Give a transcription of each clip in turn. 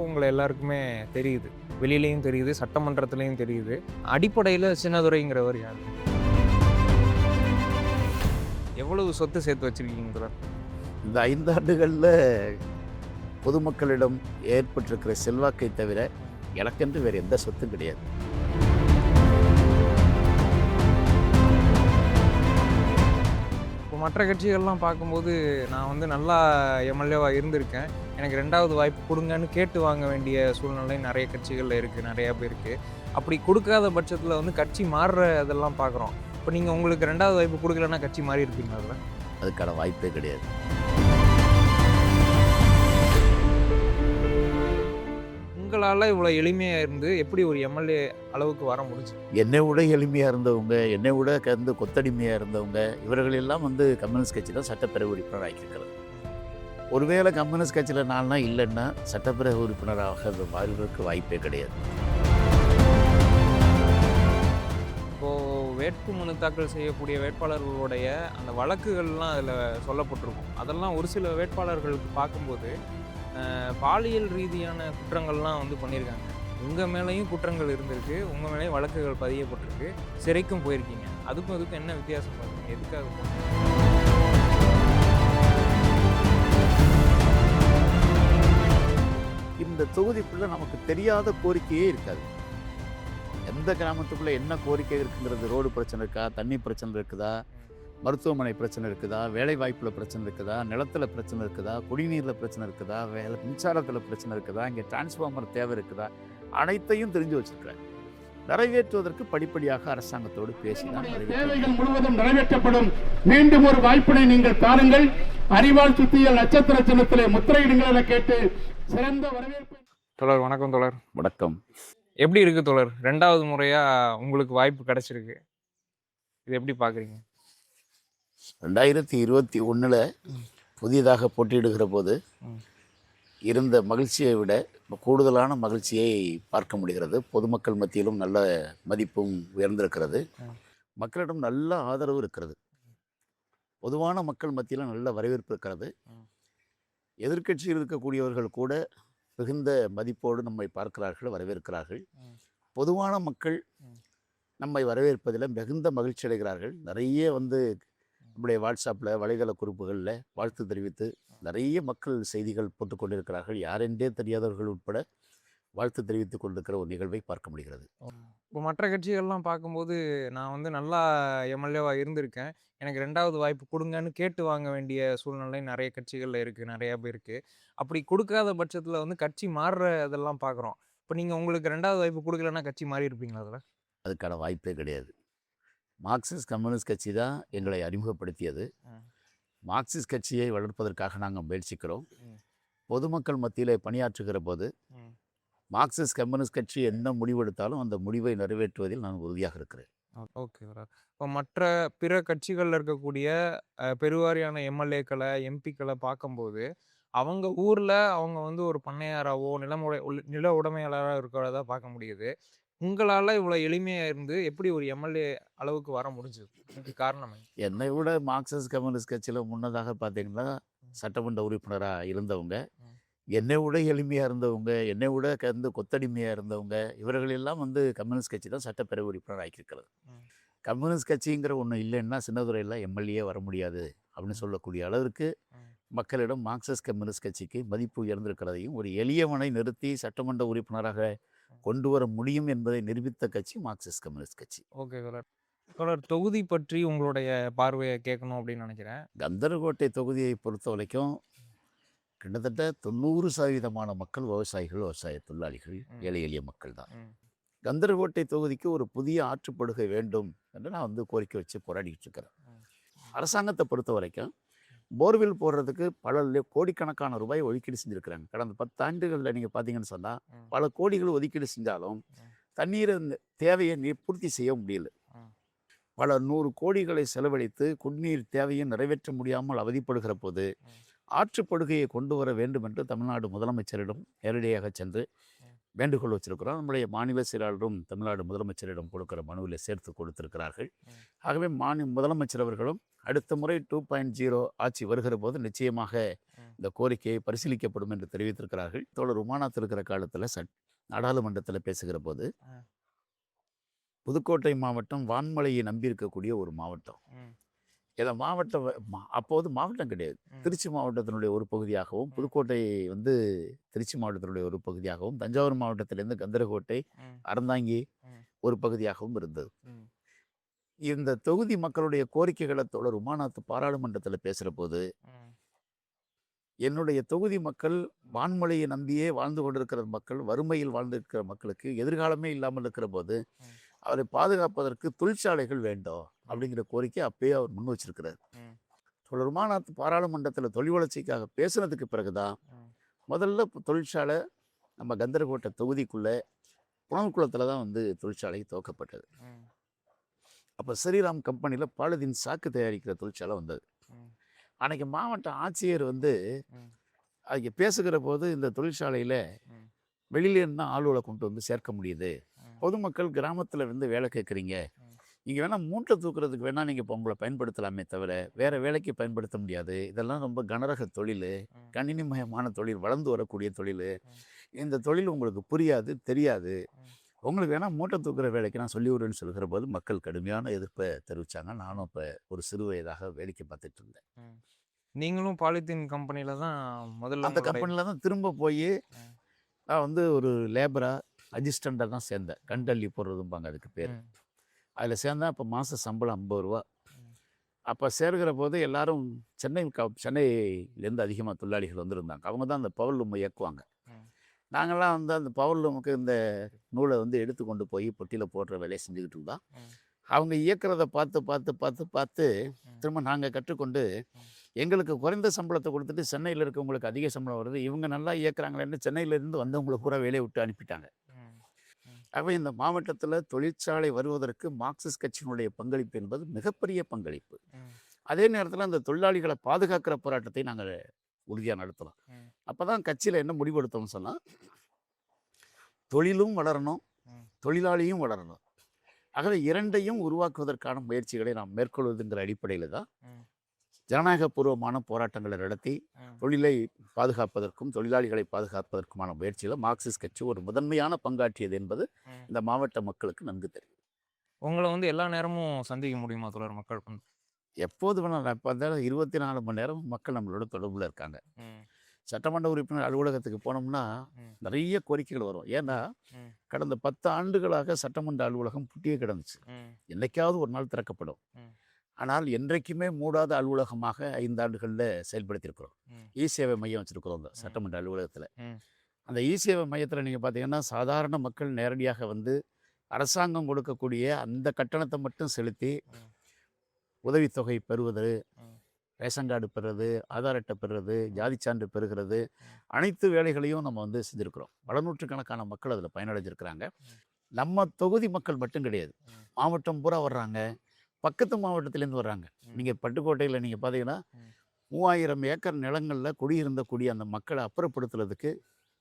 உங்களை எல்லாருக்குமே தெரியுது, வெளியிலையும் தெரியுது, சட்டமன்றத்திலையும் தெரியுது. அடிப்படையில் சின்னதுரைங்கிறவர் யார்? எவ்வளவு சொத்து சேர்த்து வச்சிருக்கீங்க தொடர்? இந்த 5 ஆண்டுகளில் பொதுமக்களிடம் ஏற்பட்டிருக்கிற செல்வாக்கை தவிர எனக்கென்று வேறு எந்த சொத்தும் கிடையாது. இப்போ மற்ற கட்சிகள்லாம் பார்க்கும்போது நான் வந்து நல்லா எம்எல்ஏவாக இருந்திருக்கேன், எனக்கு 2வது வாய்ப்பு கொடுங்கன்னு கேட்டு வாங்க வேண்டிய சூழ்நிலை நிறைய கட்சிகளில் இருக்குது, நிறையா பேருக்கு. அப்படி கொடுக்காத பட்சத்தில் வந்து கட்சி மாறுற இதெல்லாம் பார்க்குறோம். இப்போ நீங்கள் உங்களுக்கு 2வது வாய்ப்பு கொடுக்கலன்னா கட்சி மாறி இருப்பீங்களா? அதில் அதுக்கான வாய்ப்பே கிடையாது. உங்களால் இவ்வளோ எளிமையாக இருந்து எப்படி ஒரு எம்எல்ஏ அளவுக்கு வர முடிஞ்சு? என்னை விட எளிமையாக இருந்தவங்க, என்னை விட கொத்தடிமையாக இருந்தவங்க, இவர்களெல்லாம் கம்யூனிஸ்ட் கட்சி தான் சட்டப்பேரவை உறுப்பினர் ஆக்கியிருக்கிறது. ஒருவேளை கம்யூனிஸ்ட் கட்சியில் நான்னா இல்லைன்னா சட்டப்பேரவை உறுப்பினராக வாழ்வதற்கு வாய்ப்பே கிடையாது. இப்போது வேட்பு மனு தாக்கல் செய்யக்கூடிய வேட்பாளர்களுடைய அந்த வழக்குகள்லாம் அதில் சொல்லப்பட்டிருக்கும். அதெல்லாம் ஒரு சில வேட்பாளர்களுக்கு பார்க்கும்போது பாலியல் ரீதியான குற்றங்கள்லாம் வந்து பண்ணியிருக்காங்க. உங்கள் மேலேயும் குற்றங்கள் இருந்திருக்கு, உங்கள் மேலேயும் வழக்குகள் பதியப்பட்டிருக்கு, சிறைக்கும் போயிருக்கீங்க. அதுக்கும் என்ன வித்தியாசம் பார்க்குறீங்க? எதுக்காக போகிறீங்க? இந்த தொகுதிக்குள்ளே நமக்கு தெரியாத கோரிக்கையே இருக்காது. எந்த கிராமத்துக்குள்ளே என்ன கோரிக்கை இருக்குங்கிறது, ரோடு பிரச்சனை இருக்கா, தண்ணி பிரச்சனை இருக்குதா, மருத்துவமனை பிரச்சனை இருக்குதா, வேலை வாய்ப்பில் பிரச்சனை இருக்குதா, நிலத்தில் பிரச்சனை இருக்குதா, குடிநீரில் பிரச்சனை இருக்குதா, மின்சாரத்தில் பிரச்சனை இருக்குதா, இங்கே டிரான்ஸ்ஃபார்மர் தேவை இருக்குதா, அனைத்தையும் தெரிஞ்சு வச்சுருக்கிறேன். நிறைவேற்றுவதற்கு படிப்படியாக அரசாங்கத்தோடு பேசினால் தேவைகள் முழுவதும் நிறைவேற்றப்படும். மீண்டும் ஒரு வாய்ப்பினை நீங்கள் தாருங்கள். அறிவால் சுத்தியல் நட்சத்திர சின்னத்திலே முத்திரையிடுங்கள் என கேட்டு சிறந்த வரவேற்பு. தொடர் வணக்கம். தொடர் வணக்கம். எப்படி இருக்கு தொடர்? 2வது முறையாக உங்களுக்கு வாய்ப்பு கிடைச்சிருக்கு, இது எப்படி பார்க்குறீங்க? 2021 புதியதாக போட்டியிடுகிற போது இருந்த மகிழ்ச்சியை விட கூடுதலான மகிழ்ச்சியை பார்க்க முடிகிறது. பொதுமக்கள் மத்தியிலும் நல்ல மதிப்பும் உயர்ந்திருக்கிறது. மக்களிடம் நல்ல ஆதரவு இருக்கிறது. பொதுவான மக்கள் மத்தியில் நல்ல வரவேற்பு இருக்கிறது. எதிர்க்கட்சியில் இருக்கக்கூடியவர்கள் கூட மிகுந்த மதிப்போடு நம்மை பார்க்கிறார்கள், வரவேற்கிறார்கள். பொதுவான மக்கள் நம்மை வரவேற்பதில் மிகுந்த மகிழ்ச்சி அடைகிறார்கள். நிறைய நம்முடைய வாட்ஸ்அப்பில் வலைதள குறிப்புகளில் வாழ்த்து தெரிவித்து நிறைய மக்கள் செய்திகள் போட்டு கொண்டிருக்கிறார்கள். யாரென்றே தெரியாதவர்கள் உட்பட வாழ்த்து தெரிவித்து கொண்டிருக்கிற ஒரு நிகழ்வை பார்க்க முடிகிறது. இப்போ மற்ற கட்சிகள்லாம் பார்க்கும்போது நான் வந்து நல்லா எம்எல்ஏவாக இருந்திருக்கேன், எனக்கு 2வது வாய்ப்பு கொடுங்கன்னு கேட்டு வாங்க வேண்டிய சூழ்நிலை நிறைய கட்சிகளில் இருக்குது, நிறையா பேருக்கு. அப்படி கொடுக்காத பட்சத்தில் வந்து கட்சி மாறுற இதெல்லாம் பார்க்குறோம். இப்போ நீங்கள் உங்களுக்கு 2வது வாய்ப்பு கொடுக்கலன்னா கட்சி மாறி இருப்பீங்களா? அதில் அதுக்கான வாய்ப்பே கிடையாது. மார்க்சிஸ்ட் கம்யூனிஸ்ட் கட்சி தான் எங்களை அறிமுகப்படுத்தியது. மார்க்சிஸ்ட் கட்சியை வளர்ப்பதற்காக நாங்கள் முயற்சிக்கிறோம். பொதுமக்கள் மத்தியில் பணியாற்றுகிற போது மார்க்சிஸ்ட் கம்யூனிஸ்ட் கட்சி என்ன முடிவெடுத்தாலும் அந்த முடிவை நிறைவேற்றுவதில் நான் உறுதியாக இருக்கிறேன். ஓகே. இப்போ மற்ற பிற கட்சிகளில் இருக்கக்கூடிய பெருவாரியான எம்எல்ஏக்களை, எம்பிக்களை பார்க்கும்போது அவங்க ஊரில் அவங்க வந்து ஒரு பண்ணையாராவோ நில உடைமையாளராக இருக்கிறதா பார்க்க முடியுது. உங்களால் இவ்வளோ எளிமையாக இருந்து எப்படி ஒரு எம்எல்ஏ அளவுக்கு வர முடிஞ்சது? இதுக்கு காரணம் என்னை விட மார்க்சிஸ்ட் கம்யூனிஸ்ட் கட்சியில் முன்னதாக பார்த்தீங்கன்னா சட்டமன்ற உறுப்பினராக இருந்தவங்க, என்னை விட எளிமையாக இருந்தவங்க, என்னை விட கொத்தடிமையாக இருந்தவங்க, இவர்களெல்லாம் கம்யூனிஸ்ட் கட்சி தான் சட்டப்பேரவை உறுப்பினர் ஆக்கியிருக்கிறது. கம்யூனிஸ்ட் கட்சிங்கிற ஒன்று இல்லைன்னா சின்னதுரையில் எம்எல்ஏ வர முடியாது அப்படின்னு சொல்லக்கூடிய அளவிற்கு மக்களிடம் மார்க்சிஸ்ட் கம்யூனிஸ்ட் கட்சிக்கு மதிப்பு உயர்ந்திருக்கிறதையும் ஒரு எளியவனை நிறுத்தி சட்டமன்ற உறுப்பினராக கொண்டு வர முடியும் என்பதை நிரூபித்த கட்சி மார்க்சிஸ்ட் கம்யூனிஸ்ட் கட்சி. ஓகே தொடர், தொகுதி பற்றி உங்களுடைய பார்வையை கேட்கணும் அப்படின்னு நினைக்கிறேன். கந்தர்கோட்டை தொகுதியை பொறுத்த வரைக்கும் கிட்டத்தட்ட 90% மக்கள் விவசாயிகள், விவசாய தொழிலாளிகள், ஏழை எளிய மக்கள் தான். கந்தர்கோட்டை தொகுதிக்கு ஒரு புதிய ஆற்றுப்படுகை வேண்டும் என்று நான் கோரிக்கை வச்சு போராடிக்கிட்டு இருக்கிறேன். அரசாங்கத்தை பொறுத்த வரைக்கும் போர்வெல் போடுறதுக்கு பல கோடிக்கணக்கான ரூபாய் ஒதுக்கீடு செஞ்சுருக்கிறாங்க. கடந்த 10 ஆண்டுகளில் நீங்கள் பார்த்தீங்கன்னு சொன்னால் பல கோடிகள் ஒதுக்கீடு செஞ்சாலும் தண்ணீரை தேவையை பூர்த்தி செய்ய முடியல. பல 100 கோடிகளை செலவழித்து குடிநீர் தேவையை நிறைவேற்ற முடியாமல் அவதிப்படுகிற போது ஆற்றுப்படுகையை கொண்டு வர வேண்டும் என்று தமிழ்நாடு முதலமைச்சரிடம் நேரடியாக சென்று வேண்டுகோள் வச்சிருக்கிறோம். நம்முடைய மாநில செயலாளரும் தமிழ்நாடு முதலமைச்சரிடம் கொடுக்கிற மனுவில் சேர்த்து கொடுத்திருக்கிறார்கள். ஆகவே முதலமைச்சர் அவர்களும் அடுத்த முறை 2.0 ஆட்சி வருகிற போது நிச்சயமாக இந்த கோரிக்கையை பரிசீலிக்கப்படும் என்று தெரிவித்திருக்கிறார்கள். தோழர் உமாநாத் இருக்கிற காலத்தில் நாடாளுமன்றத்தில் பேசுகிற போது புதுக்கோட்டை மாவட்டம் வான்மலையை நம்பியிருக்கக்கூடிய ஒரு மாவட்டம். இதை மாவட்டம் அப்போது மாவட்டம் கிடையாது, திருச்சி மாவட்டத்தினுடைய ஒரு பகுதியாகவும், புதுக்கோட்டை வந்து திருச்சி மாவட்டத்தினுடைய ஒரு பகுதியாகவும், தஞ்சாவூர் மாவட்டத்திலேருந்து கந்தரகோட்டை, அறந்தாங்கி ஒரு பகுதியாகவும் இருந்தது. இந்த தொகுதி மக்களுடைய கோரிக்கைகளை தோழர் உமாநாத் பாராளுமன்றத்தில் பேசுகிற போது, என்னுடைய தொகுதி மக்கள் வான்மொழியை நம்பியே வாழ்ந்து கொண்டிருக்கிற மக்கள், வறுமையில் வாழ்ந்திருக்கிற மக்களுக்கு எதிர்காலமே இல்லாமல் இருக்கிற போது அவரை பாதுகாப்பதற்கு தொழிற்சாலைகள் வேண்டும் அப்படிங்கிற கோரிக்கை அப்பயே அவர் முன் வச்சிருக்கிறார். தோழர் உமாநாத் பாராளுமன்றத்தில் தொழில் வளர்ச்சிக்காக பேசுனதுக்கு பிறகுதான் முதல்ல தொழிற்சாலை நம்ம கந்தரகோட்டை தொகுதிக்குள்ளே புனல்குளத்தில் தான் வந்து தொழிற்சாலை துவக்கப்பட்டது. அப்போ ஸ்ரீராம் கம்பெனியில் பாலிதீன் சாக்கு தயாரிக்கிற தொழிற்சாலை வந்தது. அன்னைக்கு மாவட்ட ஆட்சியர் வந்து அதுக்கு பேசுகிற போது, இந்த தொழிற்சாலையில் வெளியிலேருந்து தான் ஆளுகளை கொண்டு வந்து சேர்க்க முடியுது, பொதுமக்கள் கிராமத்தில் இருந்து வேலை கேட்குறீங்க, நீங்கள் வேணால் மூட்டை தூக்குறதுக்கு வேணால் நீங்கள் இப்போ உங்களை பயன்படுத்தலாமே தவிர வேறு வேலைக்கு பயன்படுத்த முடியாது, இதெல்லாம் ரொம்ப கனரக தொழில், கணினிமயமான தொழில், வளர்ந்து வரக்கூடிய தொழில், இந்த தொழில் உங்களுக்கு புரியாது தெரியாது, உங்களுக்கு வேணால் மூட்டை தூக்குற வேலைக்கு நான் சொல்லிவிடுன்னு சொல்கிற போது மக்கள் கடுமையான எதிர்ப்பை தெரிவித்தாங்க. நானும் இப்போ ஒரு சிறு வயதாக வேடிக்கை பார்த்துட்டு இருந்தேன். நீங்களும் பாலித்தீன் கம்பெனியில் தான் முதல்ல அந்த கம்பெனியில் தான் திரும்ப போய் நான் வந்து ஒரு லேபராக அசிஸ்டண்ட்டாக தான் சேர்ந்தேன். கண்டள்ளி போடுறதும்பாங்க அதுக்கு பேர். அதில் சேர்ந்தேன். அப்போ மாத சம்பளம் 50 ரூபா. அப்போ சேர்கிற போது எல்லாரும் சென்னையிலேருந்து அதிகமாக தொழிலாளிகள் வந்திருந்தாங்க. அவங்க தான் அந்த பவர் லூமை இயக்குவாங்க. நாங்கள்லாம் வந்து அந்த பவர் லூமுக்கு இந்த நூலை வந்து எடுத்து கொண்டு போய் பொட்டியில் போடுற வேலையை செஞ்சுக்கிட்டு இருந்தோம். அவங்க இயக்கிறத பார்த்து பார்த்து பார்த்து பார்த்து திரும்ப நாங்கள் கற்றுக்கொண்டு எங்களுக்கு குறைந்த சம்பளத்தை கொடுத்துட்டு சென்னையில் இருக்கவங்களுக்கு அதிக சம்பளம் வருது, இவங்க நல்லா இயக்குறாங்களேன்னு சென்னையிலேருந்து வந்தவங்களை பூரா வேலையை விட்டு அனுப்பிட்டாங்க. ஆகவே இந்த மாவட்டத்தில் தொழிற்சாலை வருவதற்கு மார்க்சிஸ்ட் கட்சியினுடைய பங்களிப்பு என்பது மிகப்பெரிய பங்களிப்பு. அதே நேரத்தில் அந்த தொழிலாளிகளை பாதுகாக்கிற போராட்டத்தை நாங்கள் உறுதியாக நடத்தலாம். அப்போ தான் கட்சியில் என்ன முடிவெடுத்தோம்னு சொன்னால், தொழிலும் வளரணும், தொழிலாளியும் வளரணும். ஆகவே இரண்டையும் உருவாக்குவதற்கான முயற்சிகளை நாம் மேற்கொள்வதுங்கிற அடிப்படையில் தான் ஜனநாயகபூர்வமான போராட்டங்களை நடத்தி தொழிலை பாதுகாப்பதற்கும் தொழிலாளிகளை பாதுகாப்பதற்குமான முயற்சியில் மார்க்சிஸ்ட் கட்சி ஒரு முதன்மையான பங்காற்றியது என்பது இந்த மாவட்ட மக்களுக்கு நன்கு தெரியும். உங்களை வந்து எல்லா நேரமும் சந்திக்க முடியுமா தோழர் மக்கள்? எப்போது வேணாலும் இப்போ 24 மணி நேரம் மக்கள் நம்மளோட தொடர்பில் இருக்காங்க. சட்டமன்ற உறுப்பினர் அலுவலகத்துக்கு போனோம்னா நிறைய கோரிக்கைகள் வரும். ஏன்னா கடந்த 10 ஆண்டுகளாக சட்டமன்ற அலுவலகம் பூட்டியே கிடந்துச்சு. என்னைக்காவது ஒரு நாள் திறக்கப்படும். ஆனால் என்றைக்குமே மூடாத அலுவலகமாக 5 ஆண்டுகளில் செயல்படுத்தியிருக்கிறோம். இ சேவை மையம் வச்சுருக்கிறோம் அந்த சட்டமன்ற அலுவலகத்தில். அந்த இ சேவை மையத்தில் நீங்கள் பார்த்தீங்கன்னா சாதாரண மக்கள் நேரடியாக வந்து அரசாங்கம் கொடுக்கக்கூடிய அந்த கட்டணத்தை மட்டும் செலுத்தி உதவித்தொகை பெறுவது, ரேஷன் கார்டு பெறுறது, ஆதார் அட்டை பெறுறது, ஜாதி சான்று பெறுகிறது, அனைத்து வேலைகளையும் நம்ம வந்து செஞ்சுருக்கிறோம். பல நூற்றுக்கணக்கான மக்கள் அதில் பயனடைஞ்சிருக்கிறாங்க. நம்ம தொகுதி மக்கள் மட்டும் கிடையாது, மாவட்டம் பூரா வர்றாங்க, பக்கத்து மாவட்டத்திலேருந்து வர்றாங்க. நீங்கள் பட்டுக்கோட்டையில் நீங்கள் பார்த்தீங்கன்னா 3000 ஏக்கர் நிலங்களில் குடியிருந்தக்கூடிய அந்த மக்களை அப்புறப்படுத்துறதுக்கு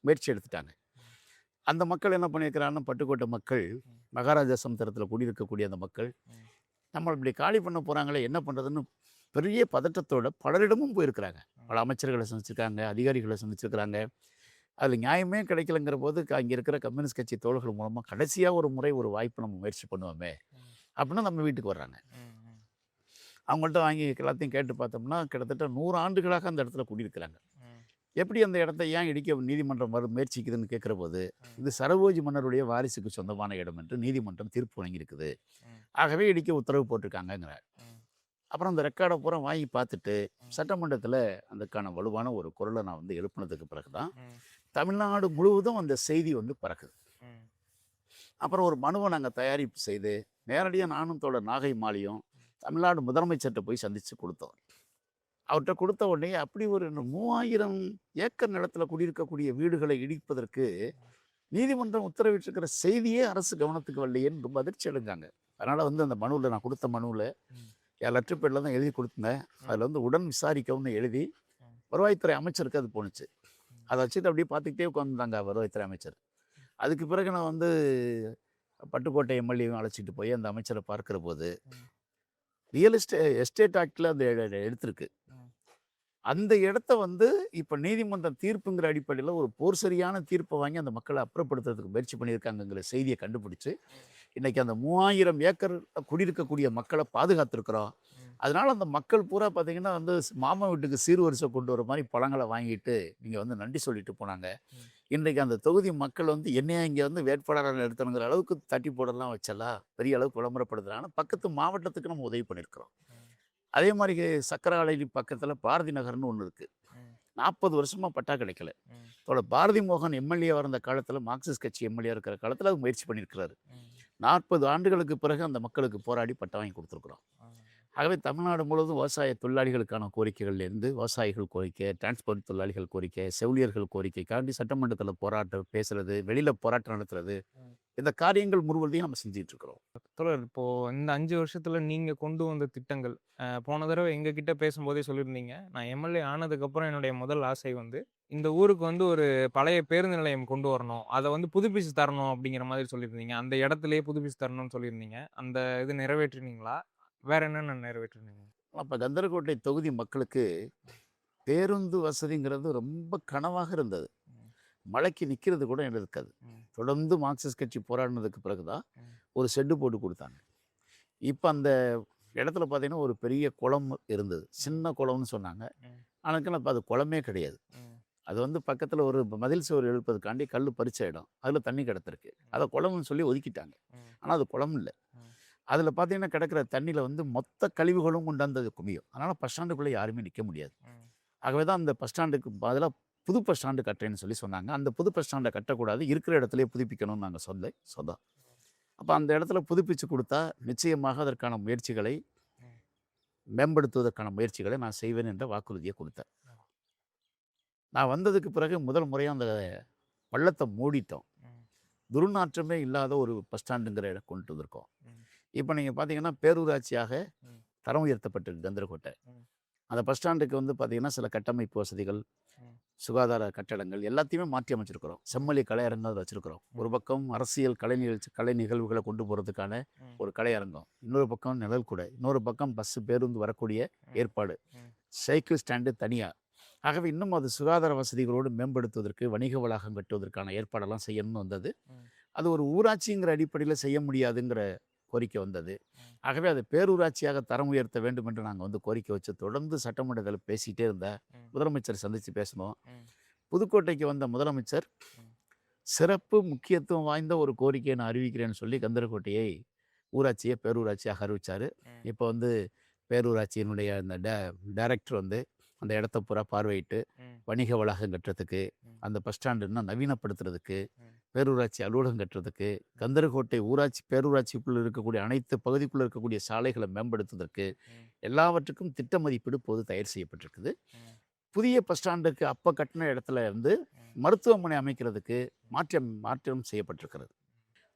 முயற்சி எடுத்துட்டாங்க. அந்த மக்கள் என்ன பண்ணியிருக்கிறாங்கன்னா, பட்டுக்கோட்டை மக்கள், மகாராஜா சமுத்திரத்தில் குடியிருக்கக்கூடிய அந்த மக்கள் நம்ம இப்படி காலி பண்ண போகிறாங்களே என்ன பண்ணுறதுன்னு பெரிய பதட்டத்தோட பலரிடமும் போயிருக்கிறாங்க. பல அமைச்சர்களை சந்திச்சிருக்காங்க, அதிகாரிகளை சந்திச்சிருக்கிறாங்க. அதில் நியாயமே கிடைக்கலங்கிற போது அங்கே இருக்கிற கம்யூனிஸ்ட் கட்சி தோழர்கள் மூலமாக கடைசியாக ஒரு முறை ஒரு வாய்ப்பு நம்ம முயற்சி பண்ணுவோமே அப்படின்னு நம்ம வீட்டுக்கு வர்றாங்க. அவங்கள்ட்ட வாங்கி எல்லாத்தையும் கேட்டு பார்த்தோம்னா கிட்டத்தட்ட 100 ஆண்டுகளாக அந்த இடத்துல குடியிருக்கிறாங்க. எப்படி அந்த இடத்த ஏன் இடிக்க நீதிமன்றம் முயற்சிக்குதுன்னு கேட்குற போது, இது சரபோஜி மன்னருடைய வாரிசுக்கு சொந்தமான இடம் என்று நீதிமன்றம் தீர்ப்பு வழங்கியிருக்குது, ஆகவே இடிக்க உத்தரவு போட்டிருக்காங்கங்கிறார். அப்புறம் அந்த ரெக்கார்டை பூரா வாங்கி பார்த்துட்டு சட்டமன்றத்தில் அதுக்கான வலுவான ஒரு குரலை நான் வந்து எழுப்பினதுக்கு பிறகு தான் தமிழ்நாடு முழுவதும் அந்த செய்தி வந்து பறக்குது. அப்புறம் ஒரு மனுவை நாங்கள் தயாரிப்பு செய்து நேரடியாக நானும் தோழர் நாகை மாலியும் தமிழ்நாடு முதலமைச்சர்கிட்ட போய் சந்தித்து கொடுத்தோம். அவர்கிட்ட கொடுத்த உடனே அப்படி ஒரு 3000 ஏக்கர் நிலத்தில் குடியிருக்கக்கூடிய வீடுகளை இடிப்பதற்கு நீதிமன்றம் உத்தரவிட்டிருக்கிற செய்தியே அரசு கவனத்துக்கு வரலையேன்னு ரொம்ப அதிர்ச்சி அடைஞ்சாங்க. அதனால் வந்து அந்த மனுவில் நான் கொடுத்த மனுவில் என் லெட்டர்பேடில் தான் எழுதி கொடுத்தேன். அதில் வந்து உடன் விசாரிக்கவும்னு எழுதி வருவாய்த்துறை அமைச்சருக்கு அது போணுச்சு. அதை வச்சுட்டு அப்படியே பார்த்துக்கிட்டே உட்காந்துருந்தாங்க வருவாய்த்துறை அமைச்சர். அதுக்கு பிறகு நான் வந்து பட்டுக்கோட்டை எம்எல்ஏவும் அழைச்சிட்டு போய் அந்த அமைச்சரை பார்க்குற போது ரியல் எஸ்டேட் ஆக்டில் அந்த எடுத்திருக்கு. அந்த இடத்த வந்து இப்போ நீதிமன்றம் தீர்ப்புங்கிற அடிப்படையில் ஒரு போர் சரியான தீர்ப்பை வாங்கி அந்த மக்களை அப்புறப்படுத்துறதுக்கு முயற்சி பண்ணியிருக்காங்கங்கிற செய்தியை கண்டுபிடிச்சு இன்னைக்கு அந்த 3000 ஏக்கர் குடியிருக்கக்கூடிய மக்களை பாதுகாத்திருக்கிறோம். அதனால அந்த மக்கள் பூரா பார்த்தீங்கன்னா வந்து மாமா வீட்டுக்கு சீர்வரிசை கொண்டு வர மாதிரி பழங்களை வாங்கிட்டு இங்கே வந்து நன்றி சொல்லிட்டு போனாங்க. இன்றைக்கு அந்த தொகுதி மக்கள் வந்து என்னையா இங்கே வந்து வேட்பாளராக நிறுத்தணுங்கிற அளவுக்கு தட்டி போடலாம் வச்சலாம் பெரிய அளவுக்கு விளம்பரப்படுத்துறாங்க. பக்கத்து மாவட்டத்துக்கு நம்ம உதவி பண்ணியிருக்கிறோம். அதே மாதிரி சக்கரை ஆலை பக்கத்தில் பாரதி நகர்னு ஒன்று இருக்குது. 40 வருஷமாக பட்டா கிடைக்கல. பாரதி மோகன் எம்எல்ஏவாக இருந்த காலத்தில் மார்க்சிஸ்ட் கட்சி எம்எல்ஏ இருக்கிற காலத்தில் அது முயற்சி பண்ணியிருக்கிறாரு. 40 ஆண்டுகளுக்கு பிறகு அந்த மக்களுக்கு போராடி பட்டா வாங்கி கொடுத்துருக்குறோம். ஆகவே தமிழ்நாடு முழுவதும் விவசாய தொழிலாளிகளுக்கான கோரிக்கைகள்லேருந்து விவசாயிகள் கோரிக்கை, டிரான்ஸ்போர்ட் தொழிலாளிகள் கோரிக்கை, செவிலியர்கள் கோரிக்கைக்காண்டி சட்டமன்றத்தில் போராட்டம் பேசுறது, வெளியில் போராட்டம் நடத்துறது, இந்த காரியங்கள் முழுவதையும் நம்ம செஞ்சுட்டு இருக்கிறோம். தோழர், இப்போ இந்த 5 வருஷத்துல நீங்க கொண்டு வந்த திட்டங்கள், போன தடவை எங்ககிட்ட பேசும்போதே சொல்லியிருந்தீங்க, நான் எம்எல்ஏ ஆனதுக்கப்புறம் என்னுடைய முதல் ஆசை வந்து இந்த ஊருக்கு வந்து ஒரு பழைய பேருந்து நிலையம் கொண்டு வரணும், அதை வந்து புதுப்பிச்சு தரணும் அப்படிங்கிற மாதிரி சொல்லியிருந்தீங்க. அந்த இடத்துலயே புதுப்பிச்சு தரணும்னு சொல்லியிருந்தீங்க. அந்த இது நிறைவேற்றினீங்களா? வேற என்னென்ன நிறைவேற்றினீங்க? அப்போ கந்தரக்கோட்டை தொகுதி மக்களுக்கு பேருந்து வசதிங்கிறது ரொம்ப கனவாக இருந்தது. மழைக்கு நிற்கிறது கூட இருக்காது. தொடர்ந்து மார்க்சிஸ்ட் கட்சி போராடினதுக்கு பிறகு தான் ஒரு ஷெட்டு போட்டு கொடுத்தாங்க. இப்போ அந்த இடத்துல பார்த்தீங்கன்னா ஒரு பெரிய குளம் இருந்தது. சின்ன குளம்னு சொன்னாங்க. ஆனால் இப்போ அது குளமே கிடையாது. அது வந்து பக்கத்தில் ஒரு மதில் சுவர் எழுப்பதுக்காண்டி கல் பறிச்ச இடம். அதில் தண்ணி கிடத்திருக்கு. அதை குளம்னு சொல்லி ஒதுக்கிட்டாங்க. ஆனால் அது குளம் இல்லை. அதில் பார்த்தீங்கன்னா கிடக்கிற தண்ணியில் வந்து மொத்த கழிவுகளும் கொண்டாந்து குமியும். அதனால் பஸ் ஸ்டாண்டுக்குள்ளே யாருமே நிற்க முடியாது. ஆகவே தான் அந்த பஸ் ஸ்டாண்டுக்கு பதிலாக புது பஸ் ஸ்டாண்டு கட்டுறேன்னு சொல்லி சொன்னாங்க. அந்த புது பஸ் ஸ்டாண்டை கட்டக்கூடாது, இருக்கிற இடத்துலையே புதுப்பிக்கணும்னு நாங்கள் சொன்னோம். அப்போ அந்த இடத்துல புதுப்பிச்சு கொடுத்தா நிச்சயமாக அதற்கான முயற்சிகளை மேம்படுத்துவதற்கான முயற்சிகளை நான் செய்வேன் என்ற வாக்குறுதியை கொடுத்தேன். நான் வந்ததுக்கு பிறகு முதல் முறையாக அந்த பள்ளத்தை மூடிட்டோம். துர்நாற்றமே இல்லாத ஒரு பஸ் ஸ்டாண்டுங்கிற இடம் கொண்டு வந்திருக்கோம். இப்போ நீங்கள் பார்த்தீங்கன்னா பேரூராட்சியாக தரம் உயர்த்தப்பட்டிருக்கு கந்தரக்கோட்டை. அந்த பஸ் ஸ்டாண்டுக்கு வந்து பார்த்தீங்கன்னா சில கட்டமைப்பு வசதிகள், சுகாதார கட்டடங்கள் எல்லாத்தையுமே மாற்றி அமைச்சிருக்கிறோம். செம்மொழி கலையரங்கம் வச்சுருக்கிறோம். ஒரு பக்கம் அரசியல் கலை நிகழ்வுகளை கொண்டு போகிறதுக்கான ஒரு கலையரங்கம், இன்னொரு பக்கம் நிழல் கூட, இன்னொரு பக்கம் பஸ்ஸு பேருந்து வரக்கூடிய ஏற்பாடு, சைக்கிள் ஸ்டாண்டு தனியாக. ஆகவே இன்னும் அது சுகாதார வசதிகளோடு மேம்படுத்துவதற்கு, வணிக வளாகம் கட்டுவதற்கான ஏற்பாடெல்லாம் செய்யணும்னு வந்தது. அது ஒரு ஊராட்சிங்கிற அடிப்படையில் செய்ய முடியாதுங்கிற கோரிக்கை வந்தது. ஆகவே அதை பேரூராட்சியாக தரம் உயர்த்த வேண்டும் என்று நாங்கள் வந்து கோரிக்கை வச்சு தொடர்ந்து சட்டமன்றத்தில் பேசிகிட்டே இருந்தேன். முதலமைச்சர் சந்தித்து பேசணும். புதுக்கோட்டைக்கு வந்த முதலமைச்சர் சிறப்பு முக்கியத்துவம் வாய்ந்த ஒரு கோரிக்கையை நான் அறிவிக்கிறேன்னு சொல்லி கந்தரக்கோட்டையை ஊராட்சியை பேரூராட்சியாக அறிவித்தார். இப்போ வந்து பேரூராட்சியினுடைய அந்த டைரக்டர் வந்து அந்த இடத்த பூரா பார்வையிட்டு வணிக வளாகம் கட்டுறதுக்கு, அந்த பஸ் ஸ்டாண்டு இன்னும் நவீனப்படுத்துறதுக்கு, பேரூராட்சி அலுவலகம் கட்டுறதுக்கு, கந்தரக்கோட்டை பேரூராட்சிக்குள்ளே இருக்கக்கூடிய அனைத்து பகுதிக்குள்ளே இருக்கக்கூடிய சாலைகளை மேம்படுத்துவதற்கு எல்லாவற்றுக்கும் திட்ட மதிப்பீடு போது தயார் செய்யப்பட்டிருக்குது. புதிய பஸ் ஸ்டாண்டுக்கு அப்போ கட்டின இடத்துல இருந்து மருத்துவமனை அமைக்கிறதுக்கு மாற்றம் செய்யப்பட்டிருக்கிறது.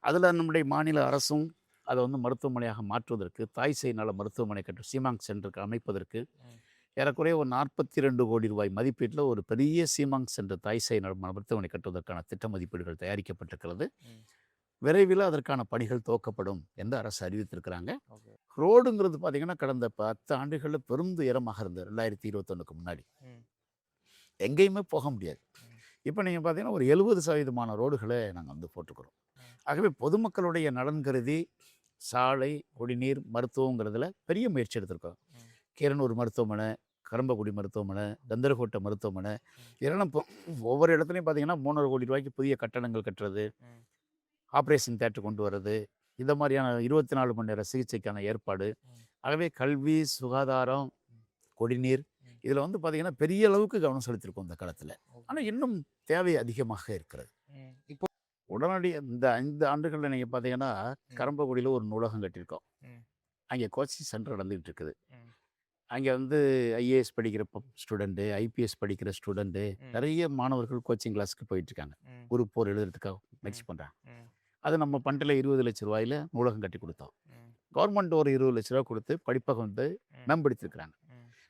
அதில் நம்முடைய மாநில அரசும் அதை வந்து மருத்துவமனையாக மாற்றுவதற்கு, தாய் சேய் நல மருத்துவமனை சீமாங் சென்டருக்கு அமைப்பதற்கு ஏறக்குறைய ஒரு 42 கோடி ரூபாய் மதிப்பீட்டில் ஒரு பெரிய சீமாங் சென்டர் தாய் சேய் நல மருத்துவமனை கட்டுவதற்கான திட்ட மதிப்பீடுகள் தயாரிக்கப்பட்டிருக்கிறது. விரைவில் அதற்கான பணிகள் துவக்கப்படும் என்று அரசு அறிவித்திருக்கிறாங்க. ரோடுங்கிறது பார்த்தீங்கன்னா கடந்த 10 ஆண்டுகளில் பெரும் துயரமாக இருந்தது. 2021க்கு முன்னாடி எங்கேயுமே போக முடியாது. இப்போ நீங்கள் பார்த்தீங்கன்னா ஒரு 70% ரோடுகளை நாங்கள் வந்து போட்டுக்கிறோம். ஆகவே பொதுமக்களுடைய நலன் கருதி சாலை, குடிநீர், மருத்துவங்கிறதுல பெரிய முயற்சி எடுத்திருக்கோம். கீரனூர் மருத்துவமனை, கரம்பக்குடி மருத்துவமனை, கந்தரக்கோட்டை மருத்துவமனை, இதெல்லாம் ஒவ்வொரு இடத்துலையும் பார்த்தீங்கன்னா 300 கோடி ரூபாய்க்கு புதிய கட்டடங்கள் கட்டுறது, ஆப்ரேஷன் தியேட்டர் கொண்டு வர்றது, இந்த மாதிரியான 24 மணி நேர சிகிச்சைக்கான ஏற்பாடு. ஆகவே கல்வி, சுகாதாரம், குடிநீர் இதில் வந்து பார்த்திங்கன்னா பெரிய அளவுக்கு கவனம் செலுத்தியிருக்கோம் இந்த காலத்தில். ஆனால் இன்னும் தேவை அதிகமாக இருக்கிறது. இப்போ உடனடி இந்த 5 ஆண்டுகளில் நீங்கள் பார்த்தீங்கன்னா கரம்பக்குடியில் ஒரு நூலகம் கட்டியிருக்கோம். அங்கே கோச்சிங் சென்டர் நடந்துகிட்டு இருக்குது. அங்கே வந்து ஐஏஎஸ் படிக்கிற ஸ்டூடெண்ட்டு, ஐபிஎஸ் படிக்கிற ஸ்டூடெண்ட்டு, நிறைய மாணவர்கள் கோச்சிங் கிளாஸுக்கு போயிட்டுருக்காங்க. குரூப் 4 எழுதுறதுக்காக முயற்சி பண்ணுறாங்க. அது நம்ம பண்டில் 20 லட்ச ரூபாயில் நூலகம் கட்டி கொடுத்தோம். கவர்மெண்ட் ஒரு 20 லட்ச ரூபா கொடுத்து படிப்பகம் வந்து மேம்படுத்திருக்கிறாங்க.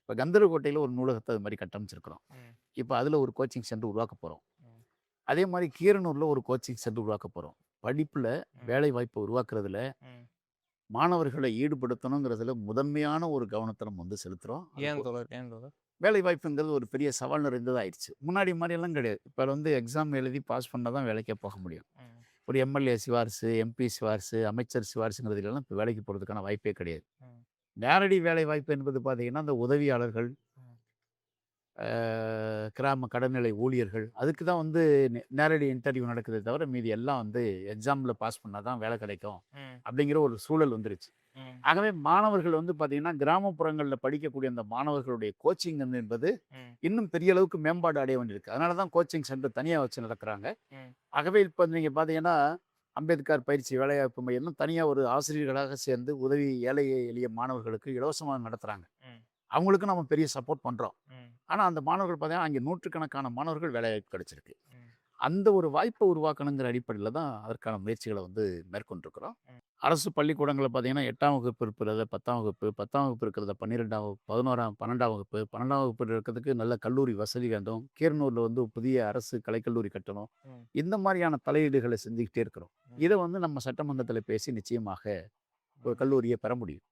இப்போ கந்தரக்கோட்டையில் ஒரு நூலகத்தை அது மாதிரி கட்டமைச்சிருக்கிறோம். இப்போ அதில் ஒரு கோச்சிங் சென்டர் உருவாக்க போகிறோம். அதே மாதிரி கீரனூரில் ஒரு கோச்சிங் சென்டர் உருவாக்க போகிறோம். படிப்பில் வேலை வாய்ப்பை உருவாக்குறதுல மாணவர்களை ஈடுபடுத்தணுங்கிறதுல முதன்மையான ஒரு கவனத்தை நம்ம வந்து செலுத்துகிறோம். ஏன் தோழர்? வேலை வாய்ப்புங்கிறது ஒரு பெரிய சவால் நிறைந்ததாகிடுச்சு. முன்னாடி மாதிரியெல்லாம் கிடையாது. இப்போ வந்து எக்ஸாம் எழுதி பாஸ் பண்ணால் தான் வேலைக்கே போக முடியும். ஒரு எம்எல்ஏ சிபாரிசு, எம்பி சிபாரிசு, அமைச்சர் சிபாரிசுங்கிறதுலாம் இப்போ வேலைக்கு போகிறதுக்கான வாய்ப்பே கிடையாது. நேரடி வேலை வாய்ப்பு என்பது பார்த்தீங்கன்னா, அந்த உதவியாளர்கள், கிராம கடநிலை ஊழியர்கள், அதுக்கு தான் வந்து நேரடி இன்டர்வியூ நடக்குதே தவிர மீதி எல்லாம் வந்து எக்ஸாமில் பாஸ் பண்ணால் தான் வேலை கிடைக்கும் அப்படிங்கிற ஒரு சூழல் வந்துருச்சு. ஆகவே மாணவர்கள் வந்து பார்த்தீங்கன்னா, கிராமப்புறங்களில் படிக்கக்கூடிய அந்த மாணவர்களுடைய கோச்சிங் என்பது இன்னும் பெரிய அளவுக்கு மேம்பாடு அடைய வேண்டியிருக்கு. அதனால தான் கோச்சிங் சென்டர் தனியாக வச்சு நடக்கிறாங்க. ஆகவே இப்போ நீங்கள் பார்த்தீங்கன்னா, அம்பேத்கர் பயிற்சி வேலைவாய்ப்பு மையம் தனியாக ஒரு ஆசிரியர்களாக சேர்ந்து உதவி ஏழை எளிய மாணவர்களுக்கு இலவசமாக நடத்துகிறாங்க. அவங்களுக்கு நம்ம பெரிய சப்போர்ட் பண்ணுறோம். ஆனால் அந்த மாணவர்கள் பார்த்தீங்கன்னா, அங்கே நூற்றுக்கணக்கான மாணவர்கள் வேலைவாய்ப்பு கிடைச்சிருக்கு. அந்த ஒரு வாய்ப்பை உருவாக்கணுங்கிற அடிப்படையில் தான் அதற்கான முயற்சிகளை வந்து மேற்கொண்டிருக்கிறோம். அரசு பள்ளிக்கூடங்களில் பார்த்தீங்கன்னா 8ஆம் வகுப்பு இருக்கிறத 10ஆம் வகுப்பு, 10ஆம் வகுப்பு இருக்கிறத 12ஆம் வகுப்பு, 12ஆம் வகுப்பு, 12ஆம் வகுப்பு இருக்கிறதுக்கு நல்ல கல்லூரி வசதி வேண்டும். கீரனூரில் வந்து புதிய அரசு கலைக்கல்லூரி கட்டணும். இந்த மாதிரியான தலையீடுகளை செஞ்சுக்கிட்டே இருக்கிறோம். இதை வந்து நம்ம சட்டமன்றத்தில் பேசி நிச்சயமாக ஒரு கல்லூரியை பெற முடியும்.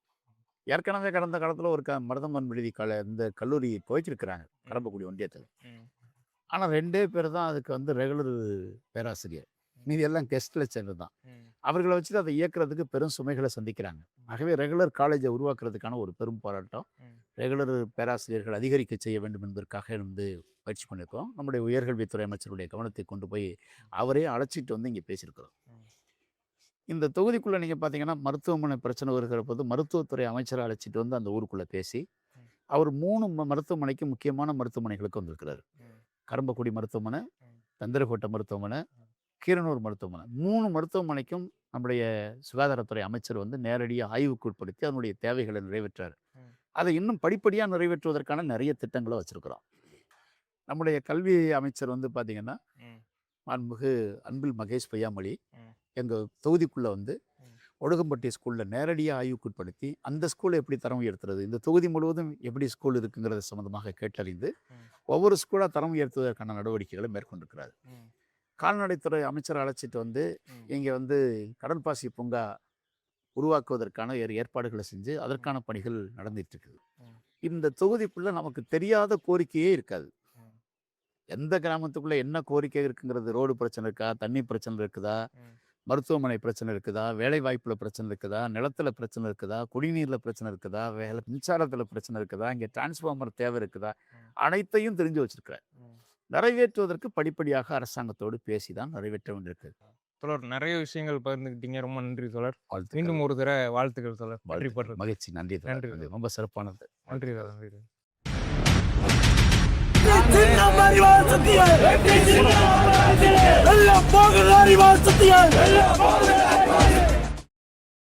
ஏற்கனவே கடந்த காலத்தில் ஒரு மருதமன் விடுதி இந்த கல்லூரி துவக்கியிருக்கிறாங்க கரம்பக்குடி ஒன்றியத்தில். ஆனால் 2 பேர் தான் அதுக்கு வந்து ரெகுலர் பேராசிரியர், மீதி எல்லாம் கெஸ்ட் லெக்சரர் தான். அவர்களை வச்சுட்டு அதை இயக்குறதுக்கு பெரும் சுமைகளை சந்திக்கிறாங்க. ஆகவே ரெகுலர் காலேஜை உருவாக்குறதுக்கான ஒரு பெரும் போராட்டம் ரெகுலர் பேராசிரியர்கள் அதிகரிக்க செய்ய வேண்டும் என்பதற்காக வந்து பயிற்சி பண்ணியிருக்கோம். நம்முடைய உயர்கல்வித்துறை அமைச்சருடைய கவனத்தை கொண்டு போய் அவரே அழைச்சிட்டு வந்து இங்கே பேசியிருக்கிறோம். இந்த தொகுதிக்குள்ளே நீங்கள் பார்த்தீங்கன்னா, மருத்துவமனை பிரச்சனை வருகிற போது மருத்துவத்துறை அமைச்சரை அழைச்சிட்டு வந்து அந்த ஊருக்குள்ளே பேசி அவர் 3 மருத்துவமனைக்கு முக்கியமான மருத்துவமனைகளுக்கு வந்திருக்கிறார். கரம்பக்குடி மருத்துவமனை, கந்தரகோட்டை மருத்துவமனை, கீரனூர் மருத்துவமனை, 3 மருத்துவமனைக்கும் நம்முடைய சுகாதாரத்துறை அமைச்சர் வந்து நேரடியாக ஆய்வுக்கு உட்படுத்தி அதனுடைய தேவைகளை நிறைவேற்றார். அதை இன்னும் படிப்படியாக நிறைவேற்றுவதற்கான நிறைய திட்டங்களை வச்சுருக்கிறோம். நம்முடைய கல்வி அமைச்சர் வந்து பார்த்திங்கன்னா, மாண்புமிகு அன்பில் மகேஷ் பொய்யாமொழி எங்கள் தொகுதிக்குள்ளே வந்து ஒடுகம்பட்டி ஸ்கூலில் நேரடியாக ஆய்வுக்கு உட்படுத்தி அந்த ஸ்கூலை எப்படி தரம் உயர்த்துறது, இந்த தொகுதி முழுவதும் எப்படி ஸ்கூல் இருக்குங்கிறது சம்மந்தமாக கேட்டறிந்து ஒவ்வொரு ஸ்கூலாக தரம் உயர்த்துவதற்கான நடவடிக்கைகளை மேற்கொண்டிருக்கிறார். கால்நடைத்துறை அமைச்சரை அழைச்சிட்டு வந்து இங்கே வந்து கடல்பாசி பூங்கா உருவாக்குவதற்கான ஏற்பாடுகளை செஞ்சு அதற்கான பணிகள் நடந்துட்டு இருக்குது. இந்த தொகுதிக்குள்ளே நமக்கு தெரியாத கோரிக்கையே இருக்காது. எந்த கிராமத்துக்குள்ளே என்ன கோரிக்கை இருக்குங்கிறது, ரோடு பிரச்சனை இருக்கா, தண்ணி பிரச்சனை இருக்குதா, மருத்துவமனை பிரச்சனை இருக்குதா, வேலை வாய்ப்பில் பிரச்சனை இருக்குதா, நிலத்தில் பிரச்சனை இருக்குதா, குடிநீரில் பிரச்சனை இருக்குதா, மின்சாரத்தில் பிரச்சனை இருக்குதா, இங்கே டிரான்ஸ்ஃபார்மர் தேவை இருக்குதா, அனைத்தையும் தெரிஞ்சு வச்சிருக்கிறேன். நிறைவேற்றுவதற்கு படிப்படியாக அரசாங்கத்தோடு பேசி தான் நிறைவேற்ற வேண்டியிருக்கு. தொடர் நிறைய விஷயங்கள் பகிர்ந்துக்கிட்டீங்க. ரொம்ப நன்றி தொடர். மீண்டும் ஒரு தடவை வாழ்த்துக்கள் தொடர். மகிழ்ச்சி. நன்றி. ரொம்ப சிறப்பானது. நன்றி நன்றி. எல்லாம் போகுது அறிவால் சத்தியம்.